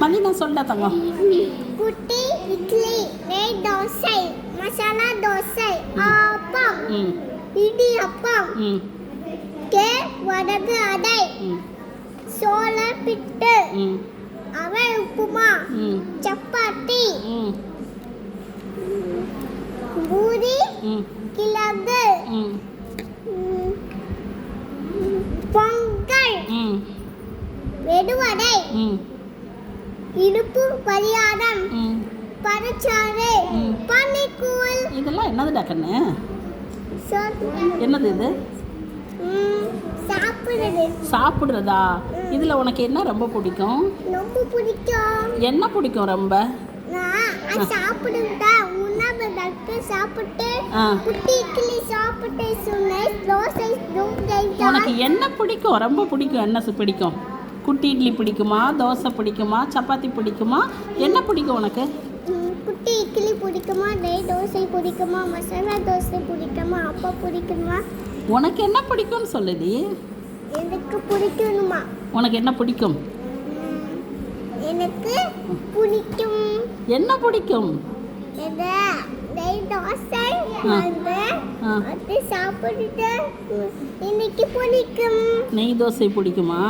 மல்லினா சொல்ல தங்கம். குட்டி இட்லி, நெய் தோசை, மசாலா தோசை, ஆப்பம், இடியப்பம், வடகு அடை, சோள பிட்டு, அவல் உப்புமா, சப்பாத்தி, பூரி, கிழங்கு, பொங்கல், மெதுவடை, இனிப்பு பரியாரம், பழச்சாறு, பனிக்கூழ். இதெல்லாம் என்னதுடா கண்ணு? என்னது இது? சாப்பிடுறதா? இதுல உனக்கு என்ன ரொம்ப பிடிக்கும்? ரொம்ப பிடிக்கும். என்ன பிடிக்கும் ரொம்ப? நான் சாப்பிடுறதா உணவு சாப்பிட்டு குட்டி இட்லி சாப்பிட்டு சொன்னேன். தோசை உனக்கு என்ன பிடிக்கும்? ரொம்ப பிடிக்கும். என்ன பிடிக்கும்? குட்டி இட்லி பிடிக்குமா, தோசை பிடிக்குமா, சப்பாத்தி பிடிக்குமா, என்ன பிடிக்கும் உனக்கு? குட்டி இட்லி பிடிக்குமா, நெய் தோசை பிடிக்குமா, மசாலா தோசை பிடிக்குமா, அப்பா பிடிக்குமா? உனக்கு என்ன பிடிக்கும்னு சொல்லுடி. எனக்கு பிடிக்கணுமா? உனக்கு என்ன பிடிக்கும்? எனக்கு பிடிக்கும். என்ன பிடிக்கும்? நெய் தோசை அது சாப்பிட்டு எனக்கு பிடிக்கும். நெய் தோசை பிடிக்குமா?